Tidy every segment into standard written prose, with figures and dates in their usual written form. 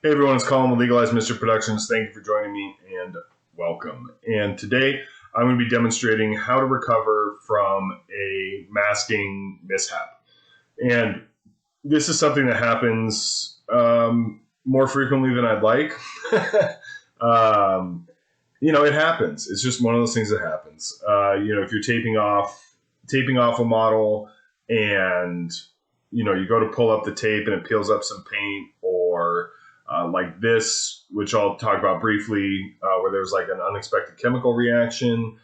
Hey everyone, it's Colin with Legalized Mischief Productions. Thank you for joining me and welcome. And today I'm going to be demonstrating how to recover from a masking mishap. And this is something that happens more frequently than I'd like. It happens. It's just one of those things that happens. If you're taping off a model and you go to pull up the tape and it peels up some paint, or like this, which I'll talk about briefly, where there's like an unexpected chemical reaction,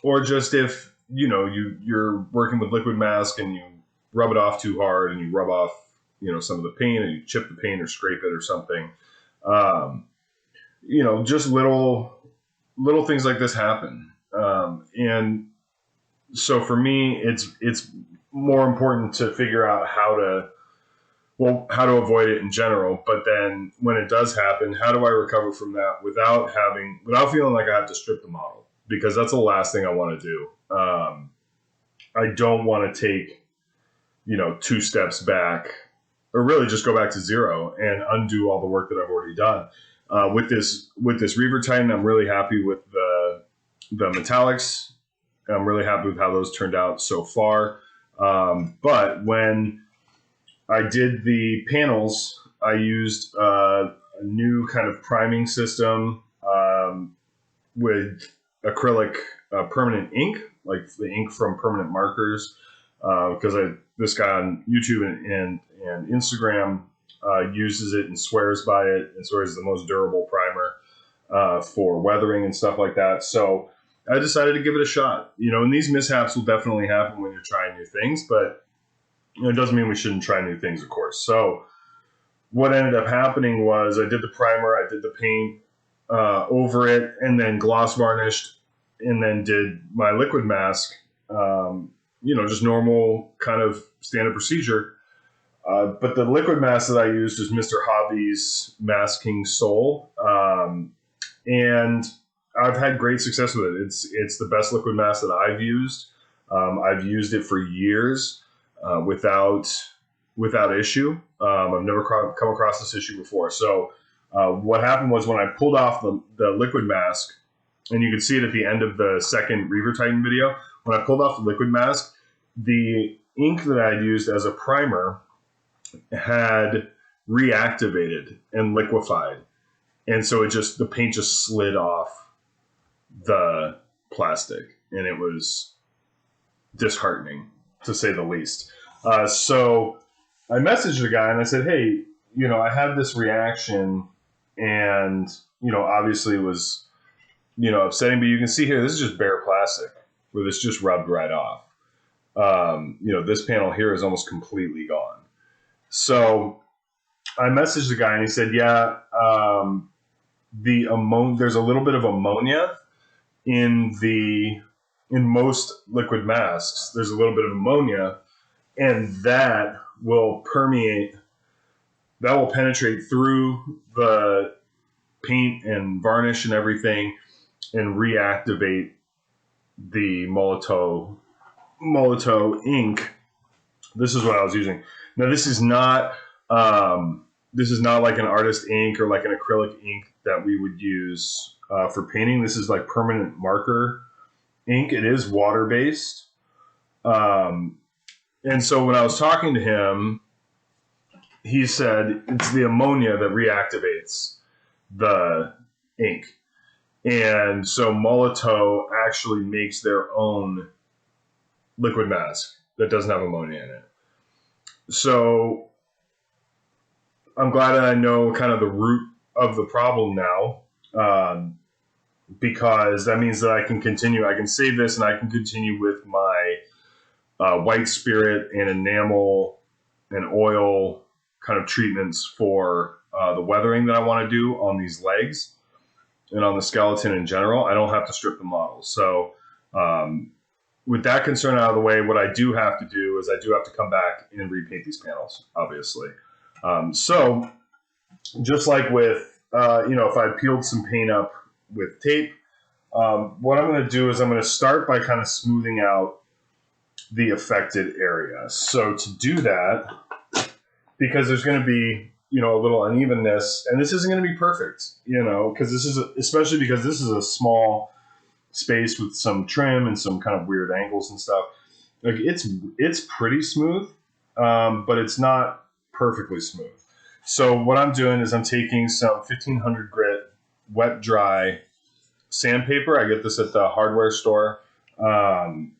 or just if you're working with liquid mask and you rub it off too hard and you rub off some of the paint and you chip the paint or scrape it or something. Just little things like this happen, and so for me, it's more important to figure out how to avoid it in general. But then when it does happen, how do I recover from that without feeling like I have to strip the model? Because that's the last thing I want to do. I don't want to take, 2 steps back, or really just go back to zero and undo all the work that I've already done. With this Reaver Titan, I'm really happy with the metallics. I'm really happy with how those turned out so far. But when I did the panels, I used a new kind of priming system with acrylic permanent ink, like the ink from permanent markers, because this guy on YouTube and Instagram uses it and swears by it, and swears it's the most durable primer for weathering and stuff like that. So I decided to give it a shot. And these mishaps will definitely happen when you're trying new things, but it doesn't mean we shouldn't try new things, of course. So what ended up happening was I did the primer, I did the paint over it, and then gloss varnished, and then did my liquid mask, just normal kind of standard procedure. But the liquid mask that I used is Mr. Hobby's Masking Soul, and I've had great success with it. It's the best liquid mask that I've used. I've used it for years. Without issue. I've never come across this issue before. So what happened was when I pulled off the liquid mask, and you can see it at the end of the second Reaver Titan video, when I pulled off the liquid mask, the ink that I had used as a primer had reactivated and liquefied. And so the paint just slid off the plastic, and it was disheartening, to say the least. So I messaged the guy and I said, hey, I had this reaction, and, obviously it was, upsetting, but you can see here, this is just bare plastic where this just rubbed right off. This panel here is almost completely gone. So I messaged the guy and he said, yeah, there's a little bit of ammonia in most liquid masks. There's a little bit of ammonia, and that will penetrate through the paint and varnish and everything and reactivate the Molotow ink. This is what I was using. Now this is not like an artist ink or like an acrylic ink that we would use for painting. This is like permanent marker ink. It is water-based. And so when I was talking to him, he said it's the ammonia that reactivates the ink. And so Molotow actually makes their own liquid mask that doesn't have ammonia in it. So I'm glad that I know kind of the root of the problem now, because that means that I can continue. I can save this and I can continue with my white spirit and enamel and oil kind of treatments for the weathering that I want to do on these legs and on the skeleton in general. I don't have to strip the model. So with that concern out of the way, what I do have to do is I do have to come back and repaint these panels, obviously. So just like with, if I peeled some paint up with tape, what I'm going to do is I'm going to start by kind of smoothing out the affected area. So to do that, because there's going to be, a little unevenness, and this isn't going to be perfect, because especially because this is a small space with some trim and some kind of weird angles and stuff. Like it's pretty smooth, but it's not perfectly smooth. So what I'm doing is I'm taking some 1500 grit wet dry sandpaper. I get this at the hardware store, and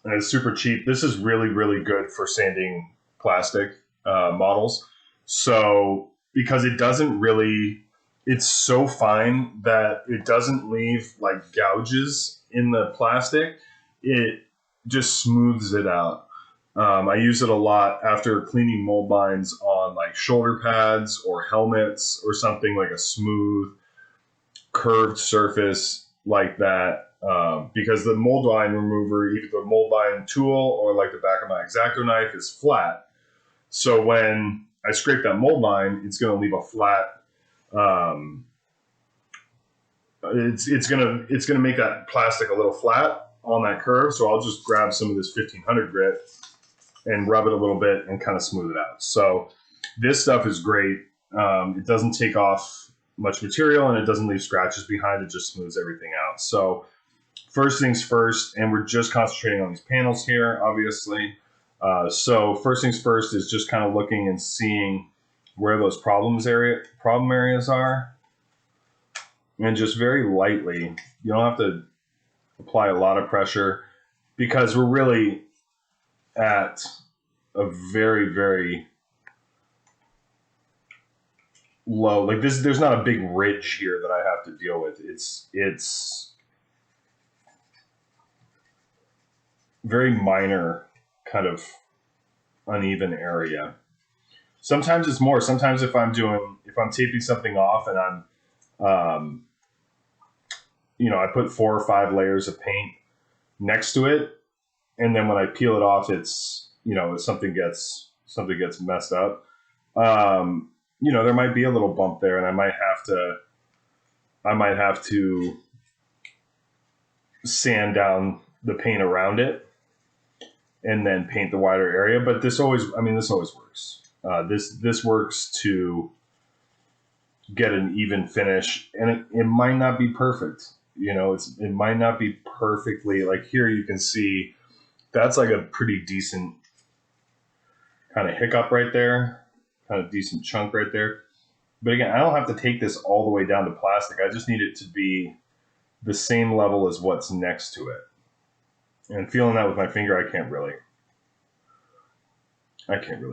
it's super cheap. This is really, really good for sanding plastic models. So because it's so fine that it doesn't leave like gouges in the plastic. It just smooths it out. I use it a lot after cleaning mold lines on like shoulder pads or helmets or something, like a smooth curved surface like that. Because the mold line remover, either the mold line tool or like the back of my X-Acto knife, is flat. So when I scrape that mold line, it's going to leave a flat. It's gonna make that plastic a little flat on that curve. So I'll just grab some of this 1500 grit and rub it a little bit and kind of smooth it out. So this stuff is great. It doesn't take off much material and it doesn't leave scratches behind. It just smooths everything out. So first things first, and we're just concentrating on these panels here, obviously. So first things first is just kind of looking and seeing where those problem areas are. And just very lightly, you don't have to apply a lot of pressure because we're really at a very, very low, like this, there's not a big ridge here that I have to deal with. It's very minor kind of uneven area. Sometimes it's more. Sometimes if I'm taping something off and I put 4 or 5 layers of paint next to it, and then when I peel it off, it's something gets messed up. There might be a little bump there, and I might have to sand down the paint around it and then paint the wider area. But this always works. This works to get an even finish, and it might not be perfect. It might not be perfectly, like here you can see that's like a pretty decent kind of hiccup right there, kind of decent chunk right there. But again, I don't have to take this all the way down to plastic. I just need it to be the same level as what's next to it. And feeling that with my finger, I can't really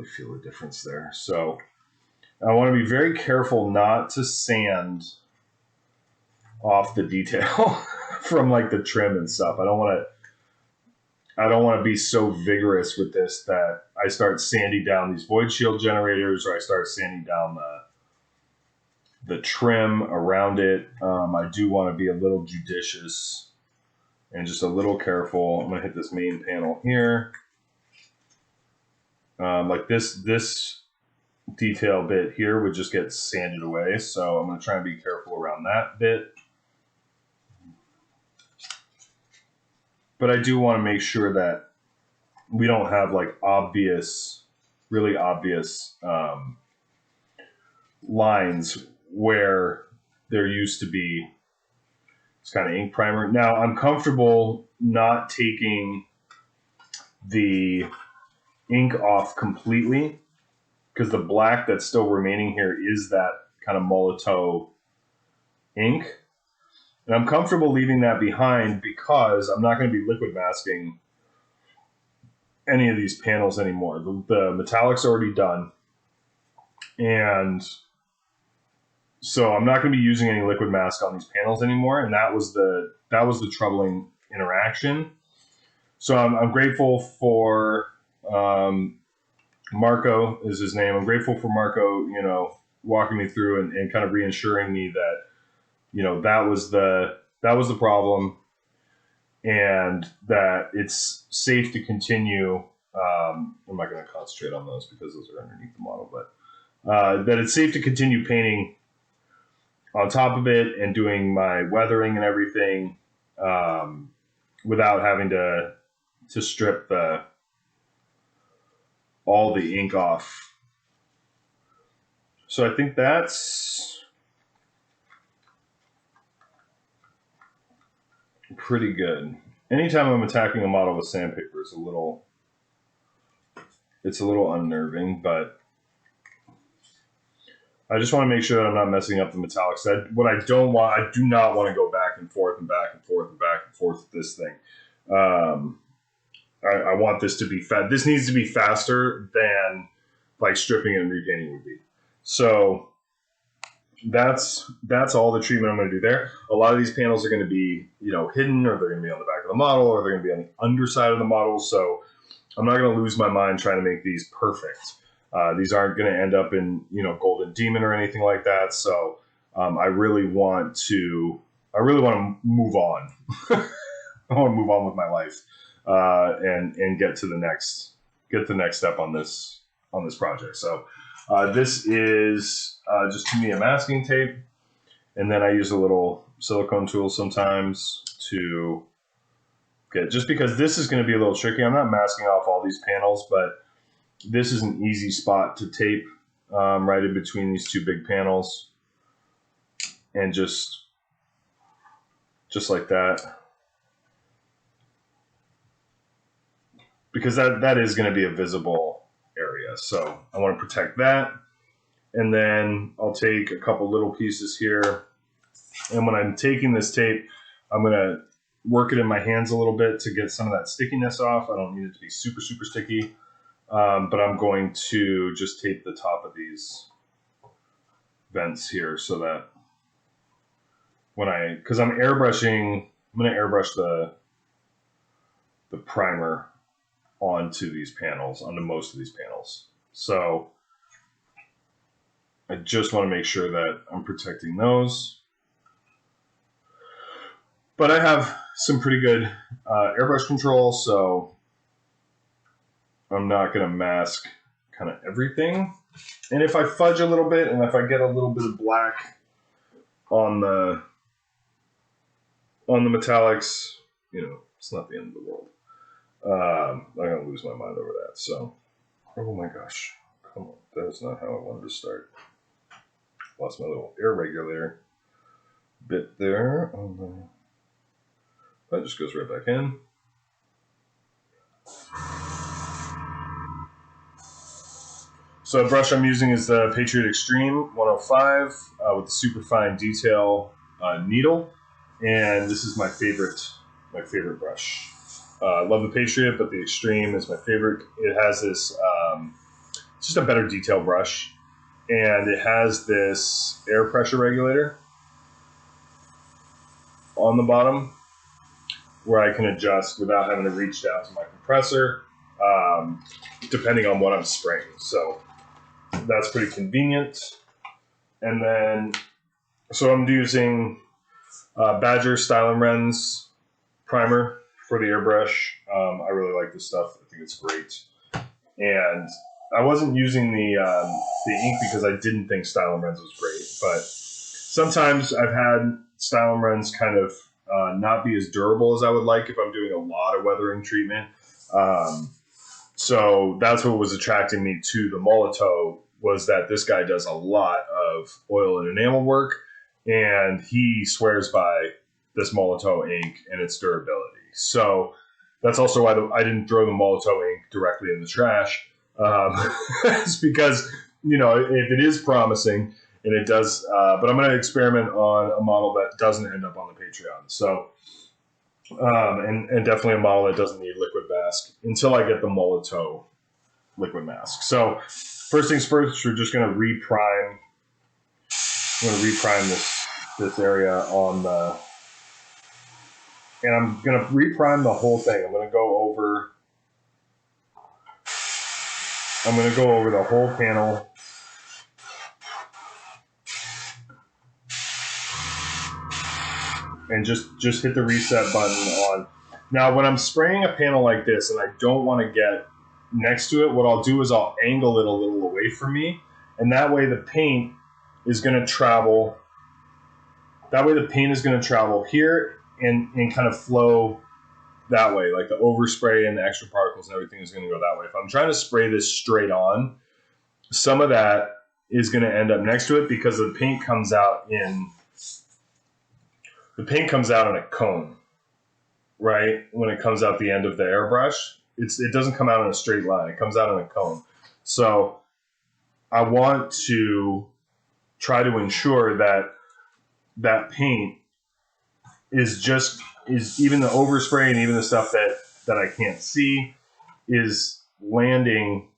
feel the difference there. So I want to be very careful not to sand off the detail from like the trim and stuff. I don't want to be so vigorous with this that I start sanding down these void shield generators, or I start sanding down the trim around it. I do want to be a little judicious and just a little careful. I'm going to hit this main panel here. Like this detail bit here would just get sanded away. So I'm going to try and be careful around that bit. But I do want to make sure that we don't have like really obvious lines where there used to be this kind of ink primer. Now I'm comfortable not taking the ink off completely because the black that's still remaining here is that kind of Molotow ink. And I'm comfortable leaving that behind because I'm not going to be liquid masking any of these panels anymore. The metallic's already done. And so I'm not going to be using any liquid mask on these panels anymore. And that was the troubling interaction. So I'm grateful for Marco is his name. I'm grateful for Marco, walking me through and kind of reassuring me that, that was the problem, and that it's safe to continue. I'm not going to concentrate on those because those are underneath the model, but that it's safe to continue painting on top of it and doing my weathering and everything without having to strip all the ink off So I think that's pretty good. Anytime I'm attacking a model with sandpaper, it's a little unnerving, but I just want to make sure that I'm not messing up the metallics. I do not want to go back and forth and back and forth and back and forth with this thing. I want this to be fast. This needs to be faster than like stripping and repainting would be. So that's all the treatment I'm going to do there. A lot of these panels are going to be, hidden, or they're going to be on the back of the model, or they're going to be on the underside of the model. So I'm not going to lose my mind trying to make these perfect. These aren't going to end up in, Golden Demon or anything like that. So I really want to move on. I want to move on with my life and get to the next step on this project. So this is just to me a masking tape, and then I use a little silicone tool sometimes to get, just because this is going to be a little tricky. I'm not masking off all these panels, but this is an easy spot to tape right in between these two big panels, and just like that, because that is going to be a visible area. So I want to protect that. And then I'll take a couple little pieces here. And when I'm taking this tape, I'm going to work it in my hands a little bit to get some of that stickiness off. I don't need it to be super, super sticky. But I'm going to just tape the top of these vents here so that because I'm airbrushing, I'm going to airbrush the primer onto most of these panels. So I just want to make sure that I'm protecting those. But I have some pretty good airbrush control, so I'm not going to mask kind of everything. And if I fudge a little bit, and if I get a little bit of black on the metallics, it's not the end of the world. I'm going to lose my mind over that. So, oh my gosh, come on, that's not how I wanted to start. Lost my little air regulator bit there. That just goes right back in. So the brush I'm using is the Patriot Extreme 105 with the super fine detail needle, and this is my favorite brush. I love the Patriot, but the Extreme is my favorite. It has this, it's just a better detail brush, and it has this air pressure regulator on the bottom where I can adjust without having to reach down to my compressor, depending on what I'm spraying. So that's pretty convenient. And then, so I'm using Badger Style & Wren's primer for the airbrush. I really like this stuff. I think it's great. And I wasn't using the ink because I didn't think Style & Wren's was great. But sometimes I've had Style & Wren's kind of not be as durable as I would like if I'm doing a lot of weathering treatment. So that's what was attracting me to the Molotow, was that this guy does a lot of oil and enamel work, and he swears by this Molotow ink and its durability. So that's also why I didn't throw the Molotow ink directly in the trash. It's because, if it is promising, and it does, but I'm going to experiment on a model that doesn't end up on the Patreon. So, and definitely a model that doesn't need liquid mask until I get the Molotow liquid mask. So first things first, we're just going to reprime. I'm going to reprime this area on the, and I'm going to reprime the whole thing. I'm going to go over the whole panel. And just hit the reset button on. Now, when I'm spraying a panel like this and I don't want to get next to it, what I'll do is I'll angle it a little away from me, and that way the paint is going to travel. That way the paint is going to travel here and kind of flow that way, like the overspray and the extra particles and everything is going to go that way. If I'm trying to spray this straight on, some of that is going to end up next to it because the paint comes out in a cone, right? When it comes out the end of the airbrush, it doesn't come out in a straight line. It comes out in a cone. So I want to try to ensure that paint is even the overspray and even the stuff that I can't see is landing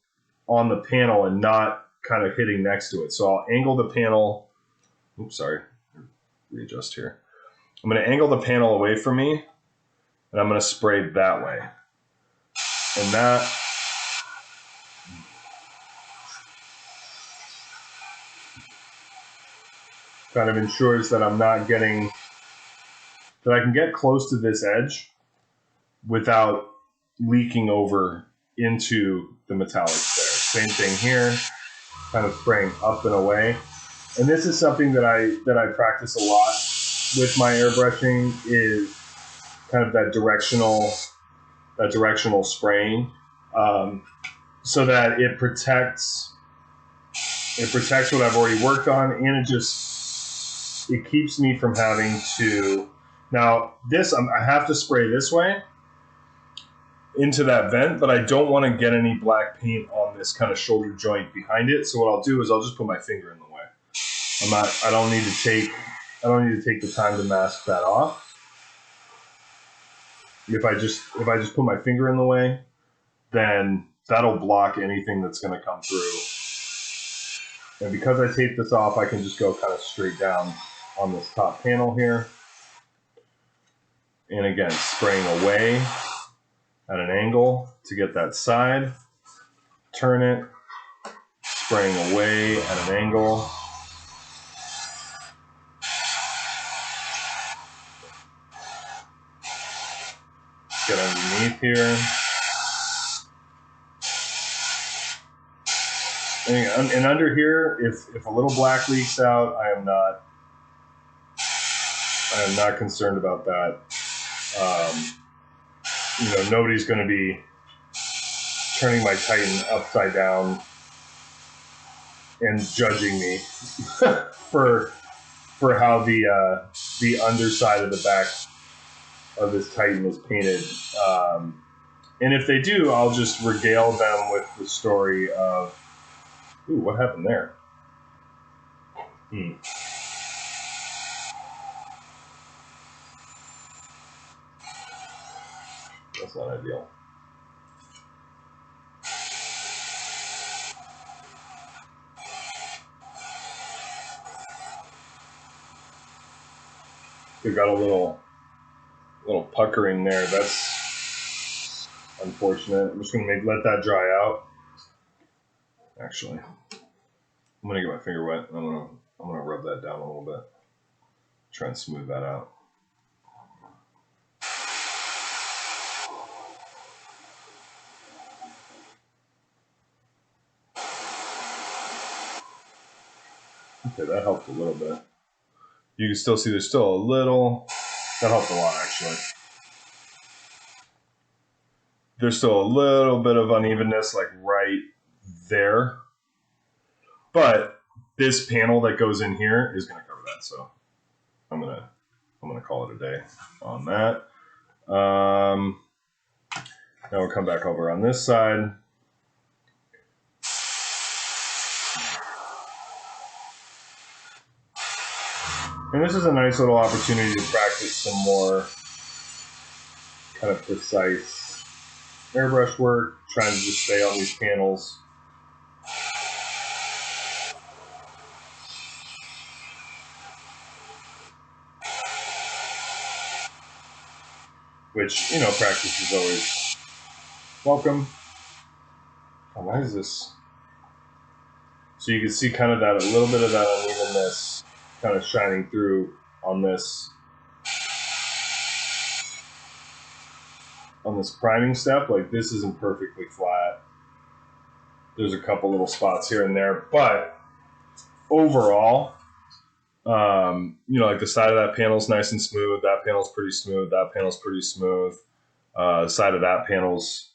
on the panel and not kind of hitting next to it. So I'll angle the panel. Oops, sorry. Readjust here. I'm going to angle the panel away from me, and I'm going to spray that way. And that kind of ensures that I'm not getting, that I can get close to this edge without leaking over into the metallics there. Same thing here, kind of spraying up and away. And this is something that I practice a lot with my airbrushing, is kind of that directional spraying, so that it protects what I've already worked on, and it keeps me from having to. Now this, I have to spray this way into that vent, but I don't want to get any black paint on this kind of shoulder joint behind it. So what I'll do is I'll just put my finger in the way. I don't need to take the time to mask that off. If I just put my finger in the way, then that'll block anything that's going to come through. And because I taped this off, I can just go kind of straight down on this top panel here. And again, spraying away at an angle to get that side. Turn it, spraying away at an angle. Get underneath here. And under here, if a little black leaks out, I am not concerned about that. Nobody's going to be turning my Titan upside down and judging me for how the underside of the back of this Titan is painted. And if they do, I'll just regale them with the story of, ooh, what happened there? That's not ideal. We've got a little puckering there. That's unfortunate. I'm just gonna let that dry out. Actually, I'm gonna get my finger wet and I'm gonna rub that down a little bit. Try and smooth that out. Okay, that helped a little bit. You can still see there's still a little. That helped a lot, actually. There's still a little bit of unevenness, like right there. But this panel that goes in here is going to cover that. So I'm gonna call it a day on that. Now we'll come back over on this side. And this is a nice little opportunity to practice some more kind of precise airbrush work, trying to just stay on these panels. Which, practice is always welcome. Oh, why is this? So you can see kind of that, a little bit of that unevenness kind of shining through on this priming step. Like, this isn't perfectly flat. There's a couple little spots here and there, but overall, like the side of that panel's nice and smooth. That panel's pretty smooth. That panel's pretty smooth. The side of that panel's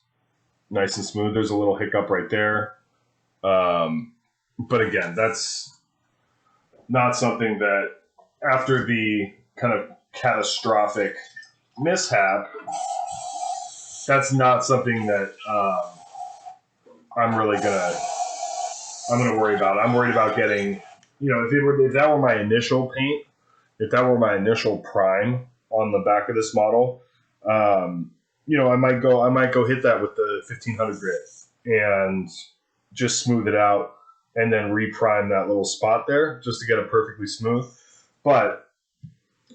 nice and smooth. There's a little hiccup right there. But again, that's not something that, after the kind of catastrophic mishap, that's not something that I'm gonna worry about. I'm worried about getting, if that were my initial paint, if that were my initial prime on the back of this model, I might go hit that with the 1500 grit and just smooth it out, and then reprime that little spot there just to get it perfectly smooth. But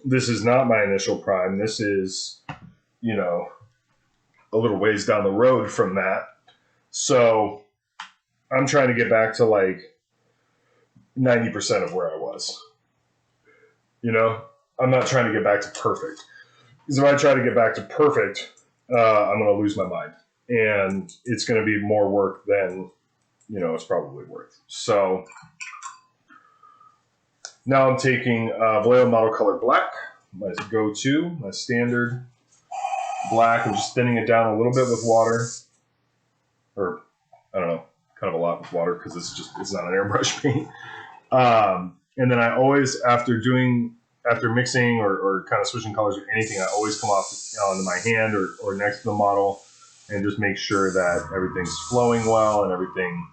this is not my initial prime. This is, a little ways down the road from that. So I'm trying to get back to like 90% of where I was. I'm not trying to get back to perfect. Because if I try to get back to perfect, I'm going to lose my mind. And it's going to be more work than, it's probably worth. So now I'm taking Vallejo Model Color Black, my go-to, my standard black. I'm just thinning it down a little bit with water. Or, I don't know, kind of a lot with water because it's not an airbrush paint. And then I always, after mixing or kind of switching colors or anything, I always come off onto my hand or next to the model and just make sure that everything's flowing well and everything,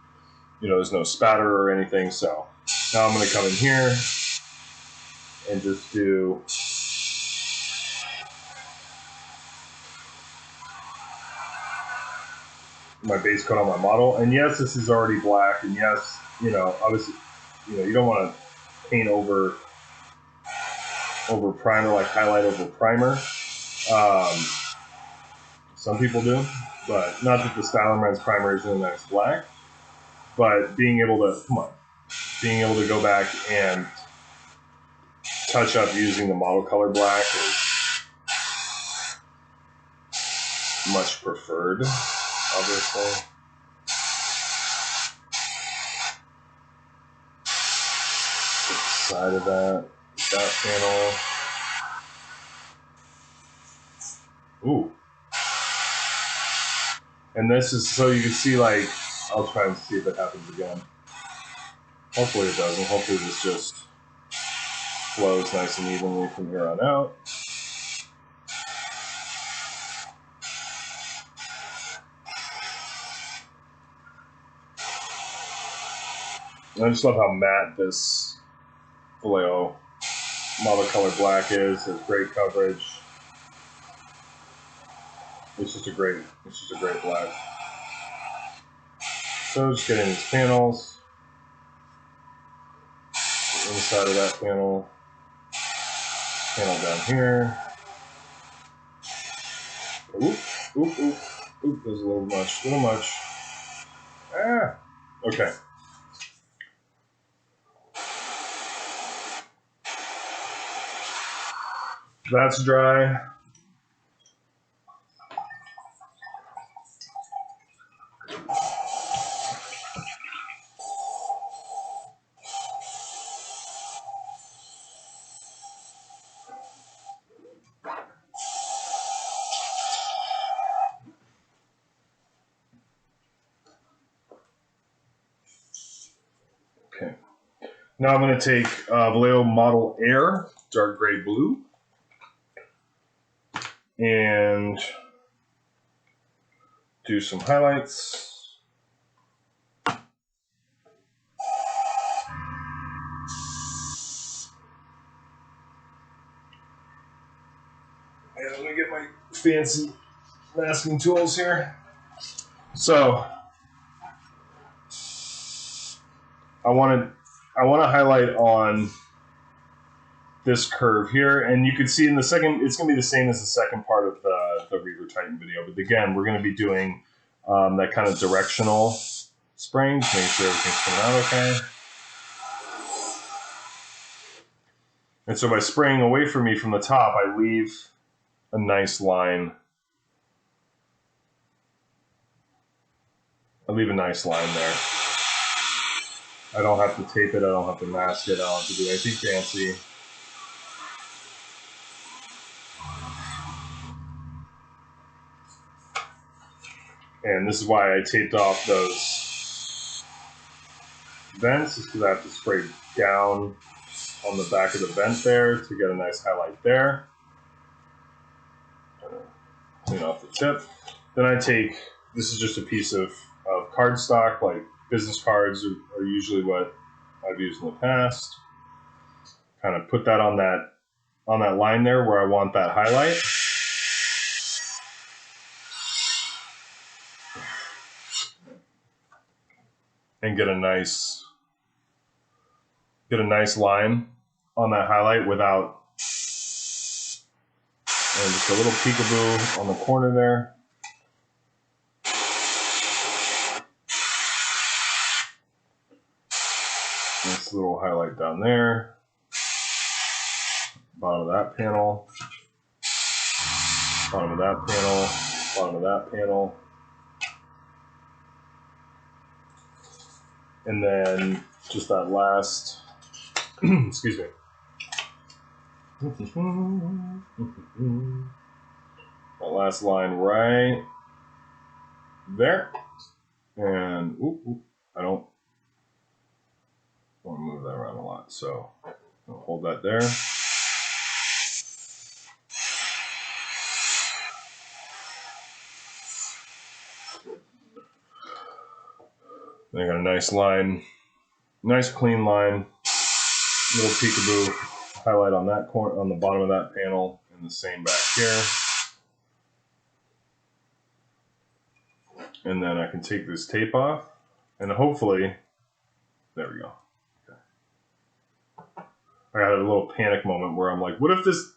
there's no spatter or anything. So now I'm going to come in here and just do my base coat on my model. And yes, this is already black. And yes, obviously, you don't want to paint over primer, like highlight over primer. Some people do, but not that the Styler Brands primer is in nice black. But being able to go back and touch up using the model color black is much preferred, obviously. Side of that panel. Ooh. And this is so you can see, like, I'll try and see if it happens again. Hopefully it doesn't. Hopefully this just flows nice and evenly from here on out. And I just love how matte this Vallejo Model Color Black is. It's great coverage. It's just a great black. So just getting these panels. Inside of that panel down here. Oop, oop, oop, oop, there's a little much. Ah, okay. That's dry. Okay. Now I'm going to take Vallejo Model Air, dark gray blue, and do some highlights. And I'm going to get my fancy masking tools here. So I want to highlight on this curve here, and you can see in the second, it's going to be the same as the second part of the Reaver Titan video, but again, we're going to be doing that kind of directional spraying to make sure everything's coming out okay. And so by spraying away from me from the top, I leave a nice line. I leave a nice line there. I don't have to tape it, I don't have to mask it, I don't have to do anything fancy. And this is why I taped off vents is because I have to spray down on the back of the vent there to get a nice highlight there. Clean off the tip. Then I take, this is just a piece of cardstock, like business cards are usually what I've used in the past. Kind of put that on that line there where I want that highlight. And get a nice line on that highlight without, and just a little peekaboo on the corner there. Nice little highlight down there. Bottom of that panel. Bottom of that panel. Bottom of that panel. And then just that last, excuse me. That last line right there. And I don't want to move that around a lot, so I'll hold that there. Then I got a nice line, nice clean line, little peekaboo highlight on that corner, on the bottom of that panel, and the same back here. And then I can take this tape off, and hopefully, there we go. Okay. I had a little panic moment where I'm like, what if this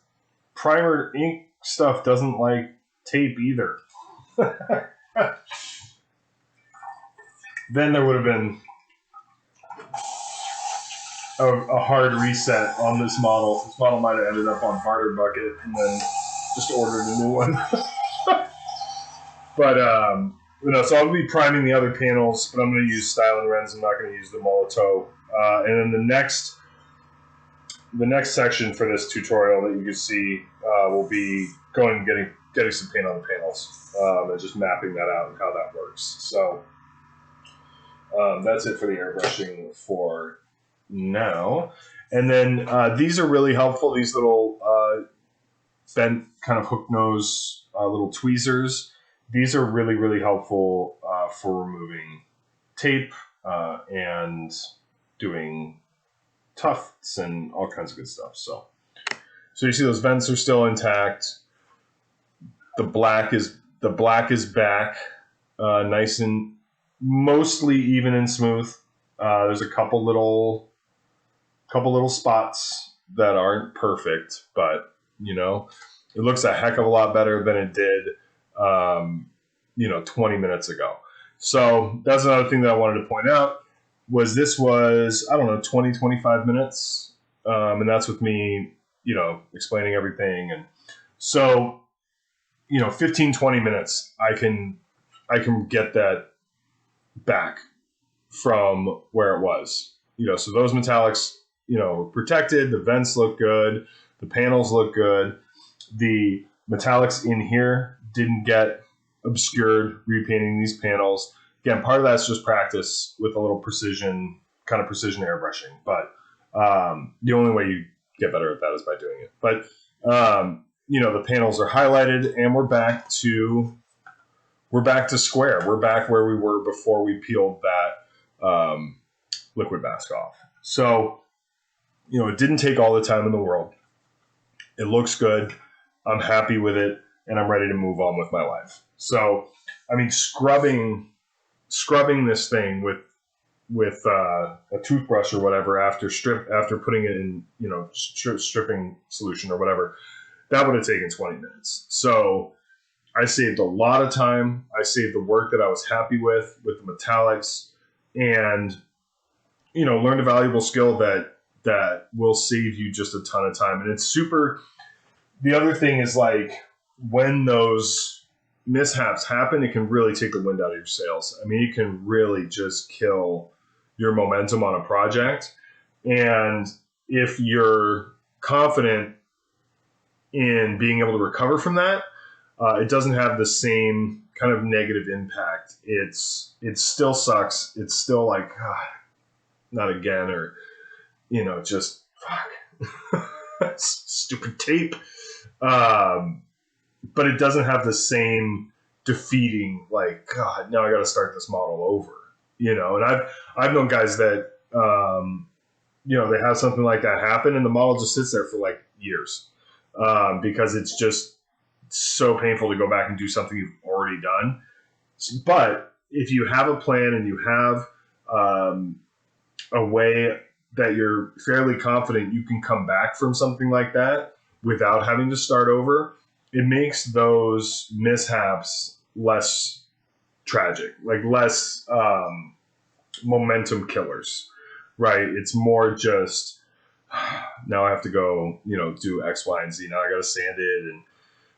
primer ink stuff doesn't like tape either? Then there would have been a hard reset on this model. This model might have ended up on Barter Bucket and then just ordered a new one. But, so I'll be priming the other panels, but I'm going to use Style & Rens. I'm not going to use the Molotow. And then the next section for this tutorial that you can see will be going and getting some paint on the panels and just mapping that out and how that works. So that's it for the airbrushing for now. And then these are really helpful. These little bent kind of hook nose little tweezers. These are really, really helpful for removing tape and doing tufts and all kinds of good stuff. So you see those vents are still intact. The black is back, nice and mostly even and smooth. There's a couple little spots that aren't perfect, but it looks a heck of a lot better than it did 20 minutes ago. So that's another thing that I wanted to point out was this was, I don't know, 20, 25 minutes. And that's with me, explaining everything. And so, 15, 20 minutes, I can get that back from where it was, so those metallics, were protected. The vents look good. The panels look good. The metallics in here didn't get obscured repainting these panels. Again, part of that's just practice with a little precision airbrushing. But the only way you get better at that is by doing it. But the panels are highlighted, and we're back to square. We're back where we were before we peeled that liquid mask off. So it didn't take all the time in the world. It looks good. I'm happy with it, and I'm ready to move on with my life. So, scrubbing this thing with a toothbrush or whatever after putting it in, stripping solution or whatever, that would have taken 20 minutes. So I saved a lot of time. I saved the work that I was happy with the metallics, and learned a valuable skill that will save you just a ton of time. And it's super. The other thing is, like, when those mishaps happen, it can really take the wind out of your sails. It can really just kill your momentum on a project. And if you're confident in being able to recover from that, it doesn't have the same kind of negative impact. It still sucks. It's still like, not again, or, you know, just fuck, stupid tape. But it doesn't have the same defeating, like, God, now I got to start this model over, you know. And I've known guys that, you know, they have something like that happen, and the model just sits there for like years, because it's just so painful to go back and do something you've already done. But if you have a plan and you have a way that you're fairly confident you can come back from something like that without having to start over, it makes those mishaps less tragic, like less momentum killers, right? It's more just, now I have to go, you know, do X, Y, and Z. Now I got to sand it and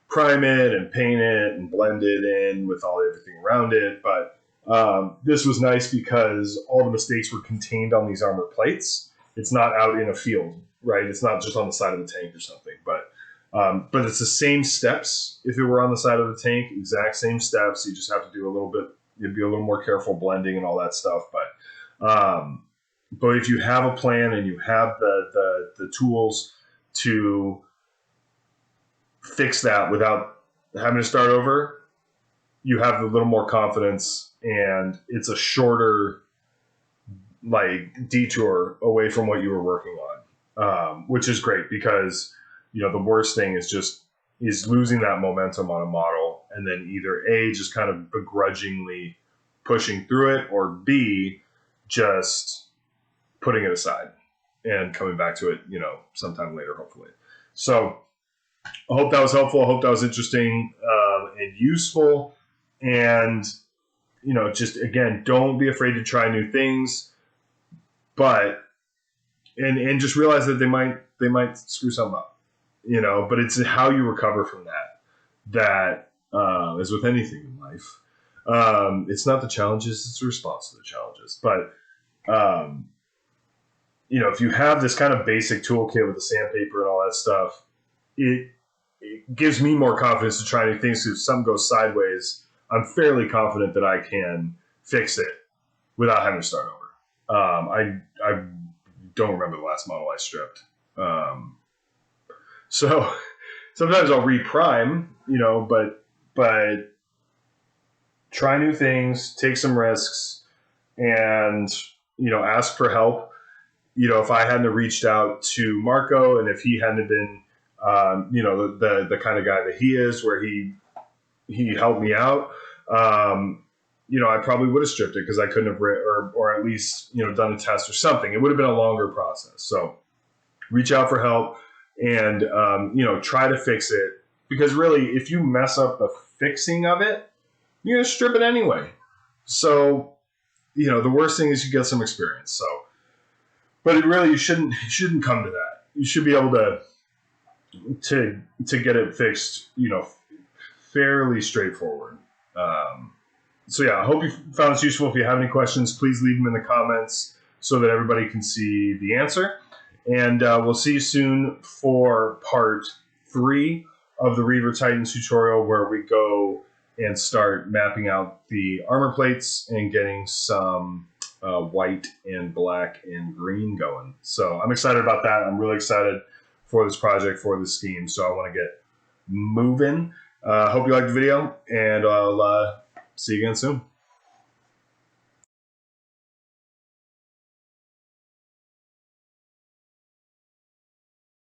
prime it and paint it and blend it in with everything around it. But this was nice because all the mistakes were contained on these armor plates. It's not out in a field, right? It's not just on the side of the tank or something. But it's the same steps. If it were on the side of the tank, exact same steps. You just have to do a little bit. You'd be a little more careful blending and all that stuff. But if you have a plan and you have the tools to fix that without having to start over, you have a little more confidence, and it's a shorter like detour away from what you were working on, which is great because, you know, the worst thing is losing that momentum on a model, and then either A, just kind of begrudgingly pushing through it, or B, just putting it aside and coming back to it, you know, sometime later, hopefully. So I hope that was helpful. I hope that was interesting and useful. And, you know, just, again, don't be afraid to try new things, but, and just realize that they might screw something up, you know, but it's how you recover from that is with anything in life. It's not the challenges, it's the response to the challenges. But, you know, if you have this kind of basic toolkit with the sandpaper and all that stuff, it gives me more confidence to try new things. If something goes sideways, I'm fairly confident that I can fix it without having to start over. I don't remember the last model I stripped. So sometimes I'll reprime, you know, but try new things, take some risks, and, you know, ask for help. You know, if I hadn't reached out to Marco, and if he hadn't been, you know, the kind of guy that he is, where he helped me out, you know, I probably would have stripped it because I couldn't have, or at least, you know, done a test or something. It would have been a longer process. So reach out for help, and, you know, try to fix it, because really, if you mess up the fixing of it, you're going to strip it anyway. So, you know, the worst thing is you get some experience. So, but it really, you shouldn't come to that. You should be able to get it fixed, you know, fairly straightforward. So yeah, I hope you found this useful. If you have any questions, please leave them in the comments so that everybody can see the answer. And we'll see you soon for part 3 of the Reaver Titans tutorial, where we go and start mapping out the armor plates and getting some white and black and green going. So I'm excited about that. I'm really excited for this project, for this scheme. So I want to get moving. Hope you liked the video, and I'll see you again soon.